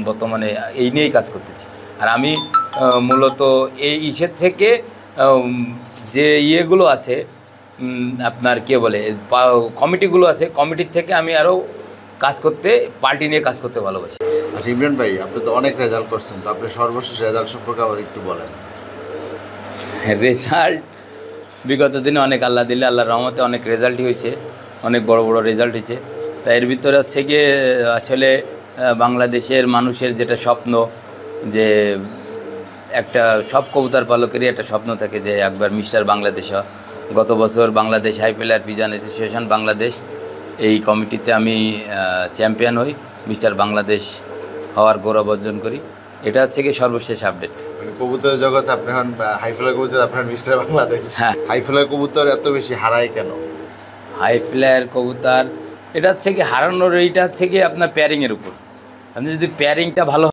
বর্তমানে এই নিয়েই কাজ করতেছি। আর আমি মূলত এই ইসের থেকে যে ইয়েগুলো আছে আপনার কে বলে কমিটিগুলো আছে, কমিটির থেকে আমি আরও কাজ করতে, পার্টি নিয়ে কাজ করতে ভালোবাসি। আচ্ছা ইমরান ভাই, আপনি তো অনেক রেজাল্ট করছেন, তো আপনি সর্বশেষ রেজাল্ট সম্পর্কে আবার একটু বলেন। রেজাল্ট বিগত দিনে অনেক আল্লাহ দিলে, আল্লাহর রহমতে অনেক রেজাল্টই হয়েছে, অনেক বড় বড় রেজাল্ট হয়েছে। তাই এর ভিতরে হচ্ছে গিয়ে আসলে বাংলাদেশের মানুষের যেটা স্বপ্ন, যে একটা সব কবুতর পালকেরই একটা স্বপ্ন থাকে যে একবার মিস্টার বাংলাদেশ হওয়া। গত বছর Bangladesh high flyer pigeon association Bangladesh এই কমিটিতে আমি চ্যাম্পিয়ন হই, মিস্টার বাংলাদেশ হওয়ার গৌরব অর্জন করি। এটা হচ্ছে কি সর্বশেষ আপডেট। মানে কবুতর জগৎ আপনার হাইফ্লায়ার কবুতর, আপনার মিস্টার বাংলাদেশ। হ্যাঁ, হাইফ্লায়ার কবুতর এত বেশি হারায় কেন? হাই ফ্লায়ার কবুতর এটা হচ্ছে কি হারানোর, এইটা হচ্ছে কি আপনার প্যারিংয়ের উপর। আপনি যদি প্যারিংটা ভালো